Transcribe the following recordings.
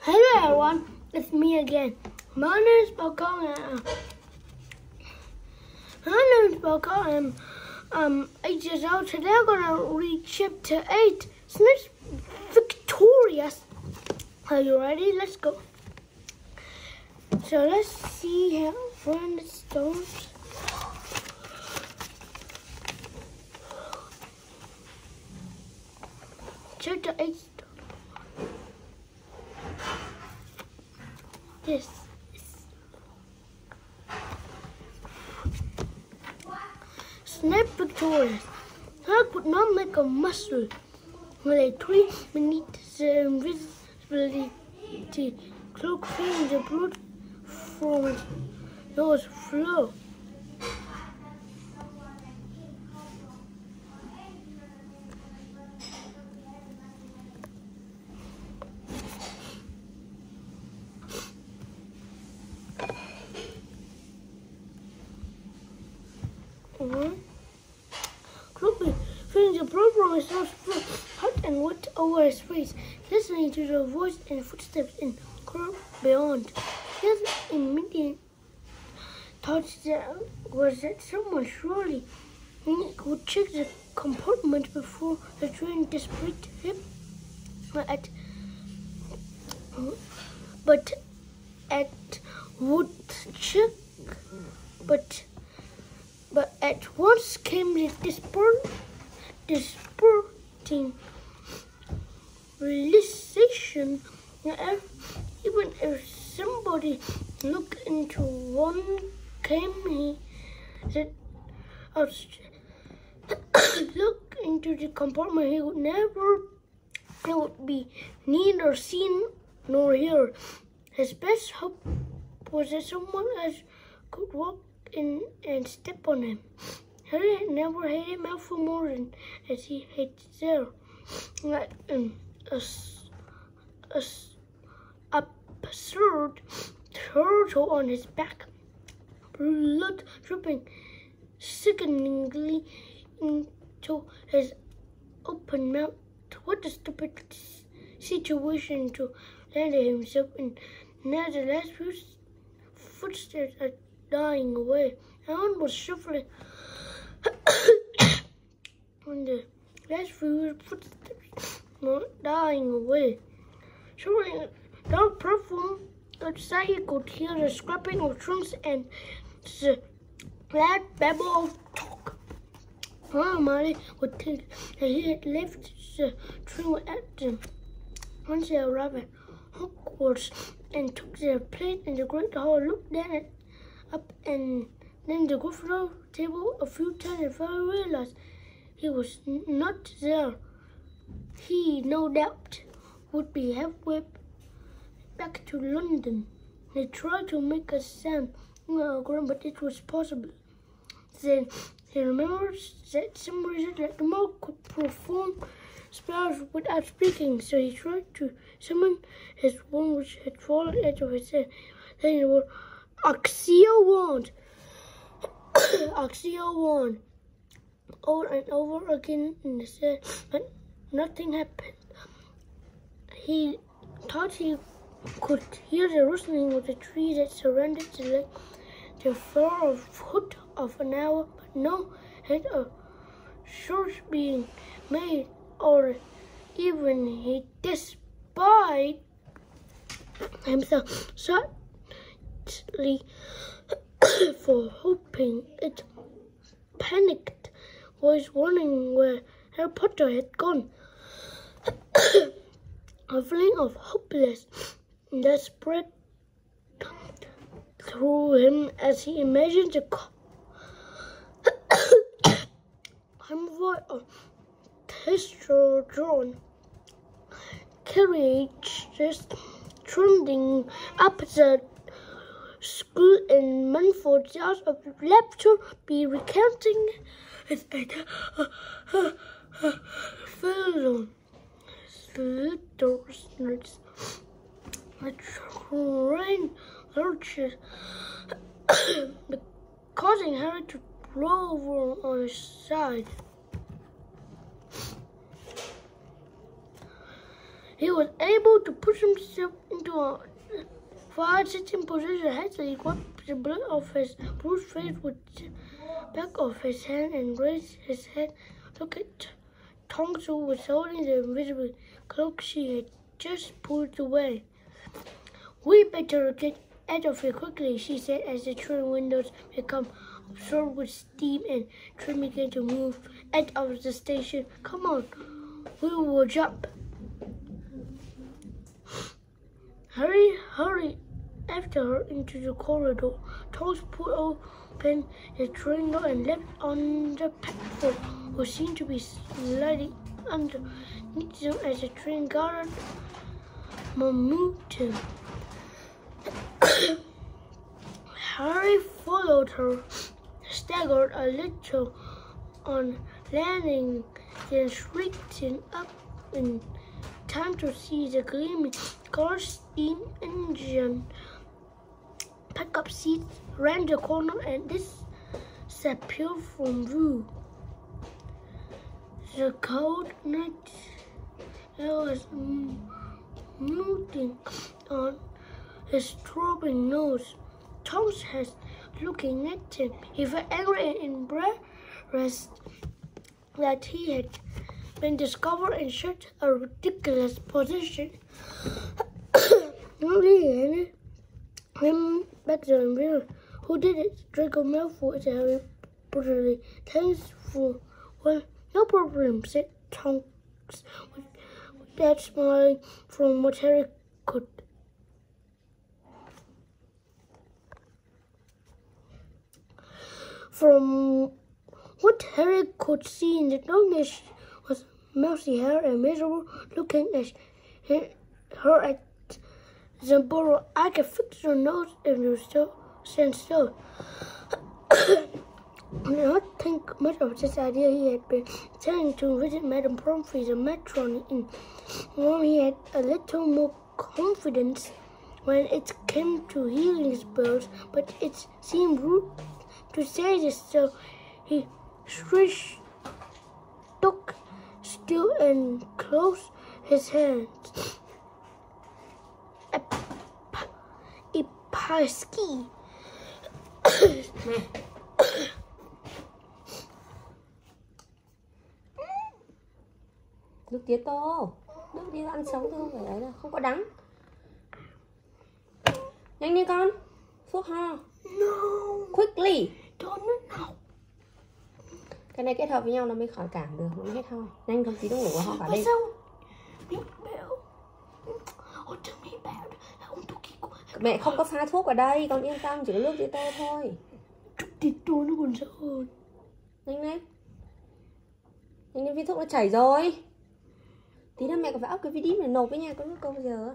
Hello everyone, it's me again. My name is Balkan. I'm 8 years old. Today I'm gonna read chapter 8. Snape's victorious. Are you ready? Let's go. So let's see how when it starts. Chapter 8. Yes. Snape victorious. I could not make a muscle. With a 3 minutes invisibility cloak, feeling the blood from his nose flow. Cloak, feeling the blood from his nose flow, hot and wet over his face, listening to the voice and footsteps in the crowd beyond. His immediate thought was that someone surely would check the compartment before the train disappeared him. But at once came the dispiriting realization that even if somebody looked into one look into the compartment, he would be neither seen nor hear. His best hope was that someone else could walk in and step on him. Harry had never hated him out for more than as he hated Sarah. Like an absurd turtle on his back, blood dripping sickeningly into his open mouth. What a stupid situation to land himself in. Now the last few footsteps are dying away. Alan was shuffling when the last few footsteps were dying away. Shuffling down the platform outside, he could hear the scraping of trunks and the loud babble of talk. Hermione would think that he had left the train without them. Once they arrived at Hogwarts and took their place in the great hall, looked down up and then the Gryffindor table a few times and finally realized he was not there. He, no doubt, would be halfway back to London. They tried to make a sound on the ground, but it was possible. Then he remembered that some reason that the monk could perform spells without speaking, so he tried to summon his wand, which had fallen out of his hand. Then the word Accio wand, Accio wand, over and over again in the sand, but nothing happened. He thought he could hear the rustling of the tree that surrounded the lake, the far foot of an owl, but no head of source being made, or even he despised himself slightly for hoping. It panicked voice wondering where Harry Potter had gone. A feeling of hopelessness that spread through him as he imagined the convoy of drawn carriages trundling up the school in Manford's house of laughter, be recounting his fellow listeners. The train lurches, causing Harry to roll over on his side. He was able to push himself into was while sitting position hastily wiped the blood off his bruised face with the back of his hand and raised his head. Look at Tonks, who was holding the invisible cloak she had just pulled away. "We better get out of here quickly," she said as the train windows became absorbed with steam and the train began to move out of the station. "Come on, we will jump." Harry hurried after her into the corridor. Tonks pulled open the train door and leapt on the platform, who seemed to be sliding underneath them as the train gathered momentum. Harry followed her, staggered a little on landing, then straightened up in time to see the gleaming car steam engine pickup seats round the corner and disappeared from view. The cold night air was moving on his throbbing nose. Tonks was looking at him. He felt angry and embarrassed that he had been discovered in such a ridiculous position. Really, him back to the mirror. "Who did it?" Draco Malfoy said Harry brutally. "Thanks for well, no problem," said Tonks, with that smiling from what Harry could. From what Harry could see in the darkness was mousy hair and miserable looking as her at the burrow. "I can fix your nose if you stand still." I did not think much of this idea. He had been intending to visit Madame Pomfrey, the matron, in whom he had a little more confidence when it came to healing spells, but it seemed rude to say this, so he stuck still and closed his hands. Ski. Nước tía tô. Nước tía ăn sống thôi, không phải đấy đâu, không có đắng. Nhanh đi con. Thuốc ho. No. Quickly. No. Cái này kết hợp với nhau nó mới khỏi cảm được, nó mới hết ho. Nhanh không tí nó ngủ ho cả đêm. Mẹ không có pha thuốc ở đây, con yên tâm, chỉ có nước tía tô thôi. Tía tô nó còn sợ hơn. Nhanh lên. Nhanh lên, viên thuốc nó chảy rồi. Tí nữa mẹ còn phải ốc cái vi để nộp với nhà con nước câu bây giờ.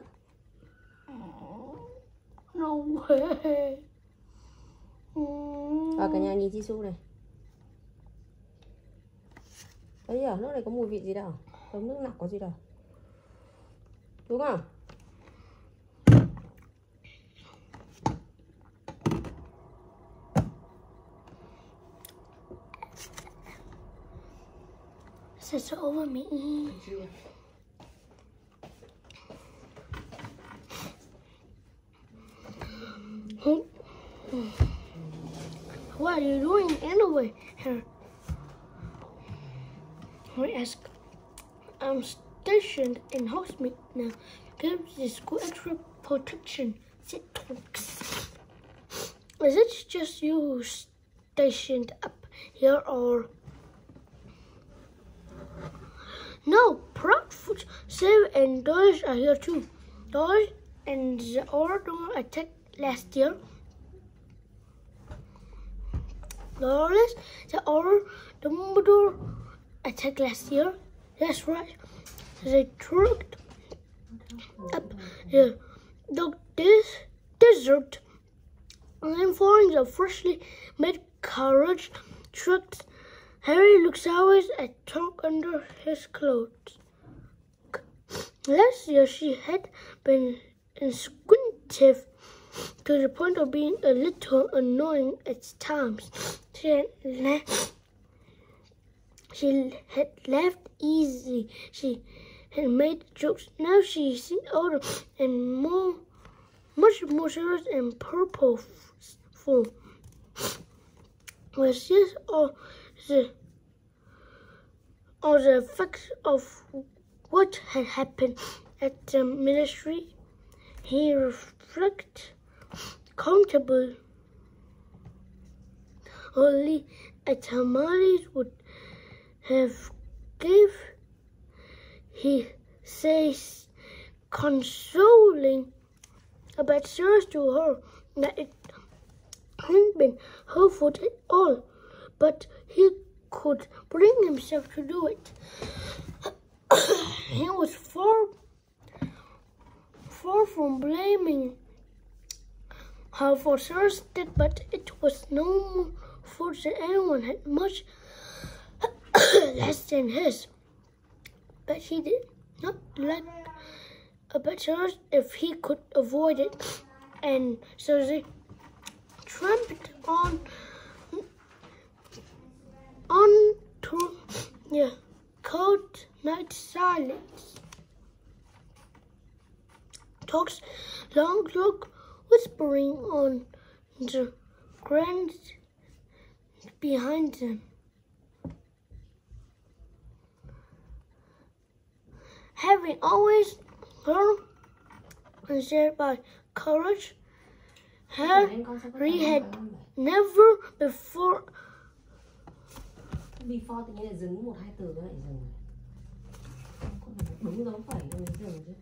No way. Cả nhà nhìn Jisoo này. Đấy giờ nước này có mùi vị gì đâu, giống nước lọc có gì đâu, đúng không? It's over me. What are you doing anyway? Harry asked. "I'm stationed in Hogsmeade now. Give the school extra protection," said Tonks. "Is it just you who's stationed up here, or?" "No, Proudfoot, Save, and Dodge are here too. Dodge and the Ordinary attacked last year. Dolores, the Dumbledore attacked last year. That's right. They trucked up the desert and following the freshly made carriage trucks. Harry looked sideways at Tonks under his clothes. Last year she had been inquisitive to the point of being a little annoying at times. She had laughed easy. She had made jokes. Now she seemed older and more much more serious and purposeful. Was this or the effects of what had happened at the ministry? He reflected comfortably. Only a tamales would have gave. He says, consoling but serious to her, that it hadn't been her fault at all, but he could bring himself to do it. He was far from blaming her for Sarah's death, but it was no more fault that anyone had much less than his. But he did not like a better if he could avoid it, and so they tramped on to the cold night silence. Talks long look whispering on the ground behind them. Having always grown inspired by courage, Harry had never before tự nhiên lại dừng 1-2 từ nó lại dừng. Đúng dấu phẩy nó mới dừng chứ.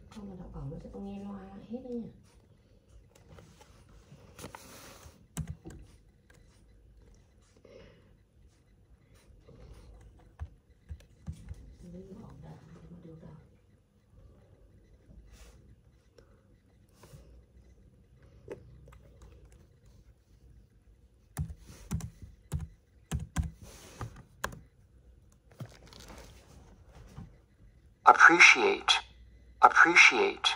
Không mà đọc ẩu nó sẽ không nghe loa lại hết đấy nhỉ. Appreciate, appreciate.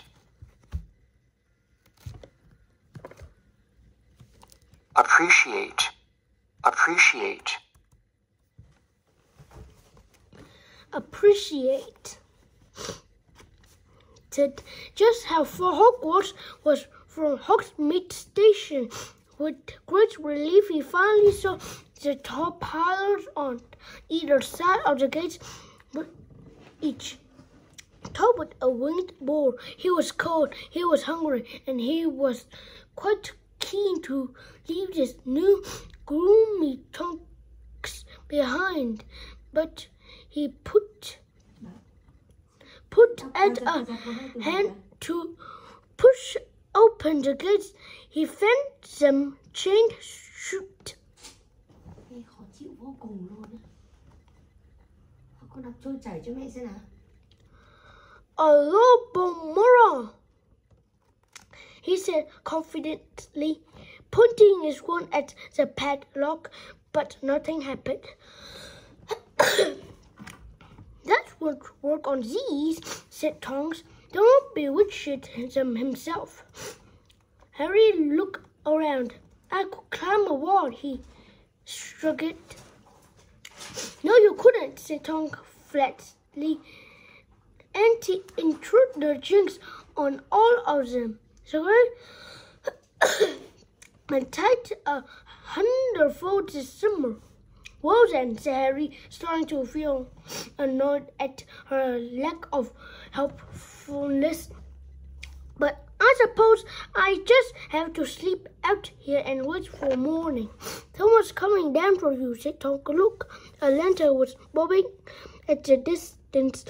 Appreciate, appreciate. Appreciate. Said just how far Hogwarts was from Hogsmeade Station. With great relief, he finally saw the tall pillars on either side of the gates, but each topped with a winged boar. He was cold, he was hungry, and he was quite keen to leave this new gloomy trunks behind. But he put out a hand to push open the gates. He found them chained shut. Khó chịu vô cùng luôn á. Con đọc trôi chảy cho mẹ xem nào. Alobomora, he said confidently, pointing his wand at the padlock, but nothing happened. That won't work on these, said Tonks. Don't bewitch them himself. Harry looked around. I could climb a wall, he shrugged. No, you couldn't, said Tonks flatly. Anti-intruder jinx on all of them. So and tied 100-fold this summer. Well then, said Harry, starting to feel annoyed at her lack of helpfulness. But I suppose I just have to sleep out here and wait for morning. Someone's coming down for you, said Tonks. Look, a lantern was bobbing at the distant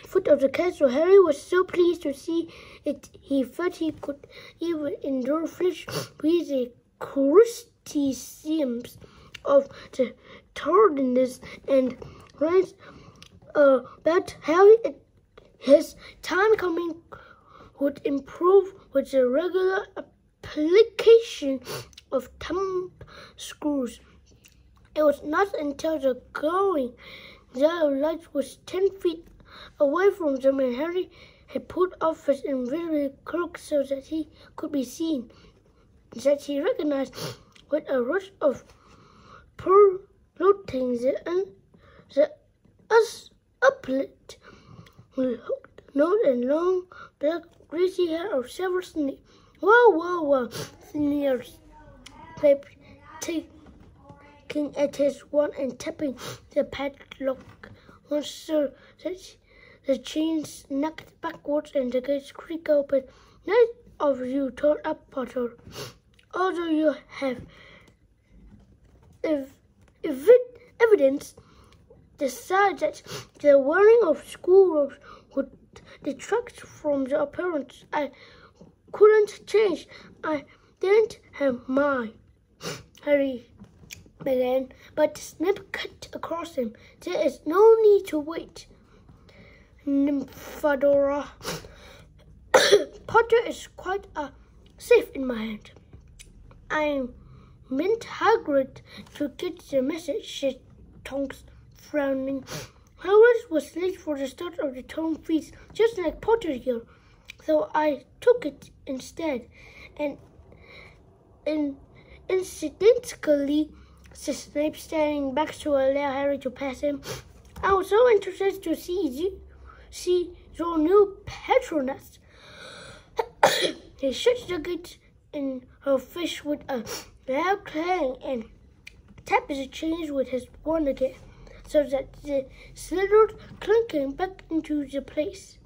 foot of the castle. Harry was so pleased to see it, he felt he could even endure flesh with the criticisms of the tardiness and rants about how his time coming would improve with the regular application of thumb screws. It was not until the glowing yellow light was 10 feet away from them and Harry had put off his invisible cloak so that he could be seen, that he recognized with a rush of polluting the uplit nose and long, black, greasy hair of several snakes. Whoa, sneers Snape, taking at his wand and tapping the padlock. Once the chain snapped backwards and the gates creaked open. None of you turn up, Potter. Although you have evidence decides that the wearing of school robes would detract from the appearance. I couldn't change. I didn't have mine. Harry began, but Snape cut across him. There is no need to wait, Nymphadora. Potter is quite safe in my hand. I meant Hagrid to get the message, said Tonks, frowning. Hagrid was late for the start of the term feast, just like Potter here, so I took it instead. And incidentally, said Snape, standing back to allow Harry to pass him, I was so interested to see your new patroness. He shut the gate in her face with a loud clang and tapped the chains with his wand again, so that they slithered clinking back into the place.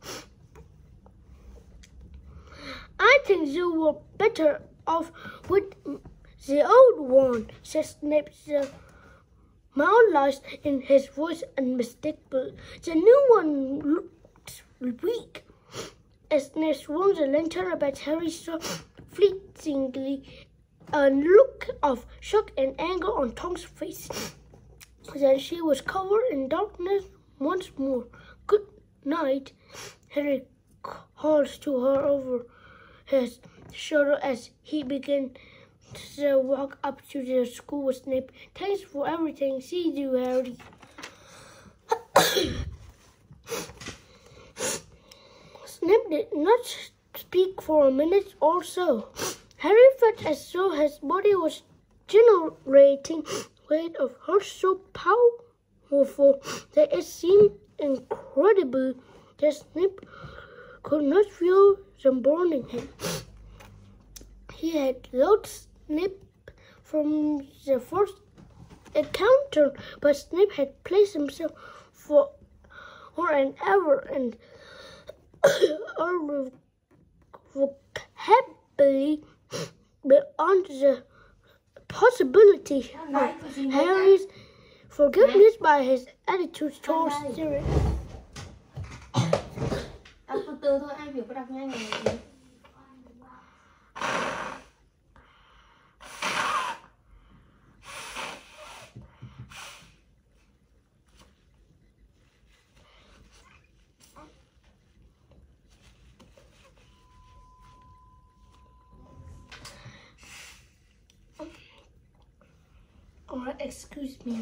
I think you were better off with the old one, said Snape, the malice in his voice unmistakable. The new one looked weak. As Snape swung the lantern about Harry saw fleetingly a look of shock and anger on Tom's face. Then she was covered in darkness once more. Good night, Harry called to her over his shoulder as he began to walk up to the school with Snape. Thanks for everything. See you, Harry. Snape did not speak for a minute or so. Harry felt as though his body was generating weight of hurt so powerful that it seemed incredible that Snape could not feel them burning him. He had loved Snape from the first encounter, but Snape had placed himself for an ever and irrevocably beyond the possibility of Harry's forgiveness by his attitude towards Sirius. Đọc từ từ thôi, ai biểu có đọc nhanh này. Alright, excuse me.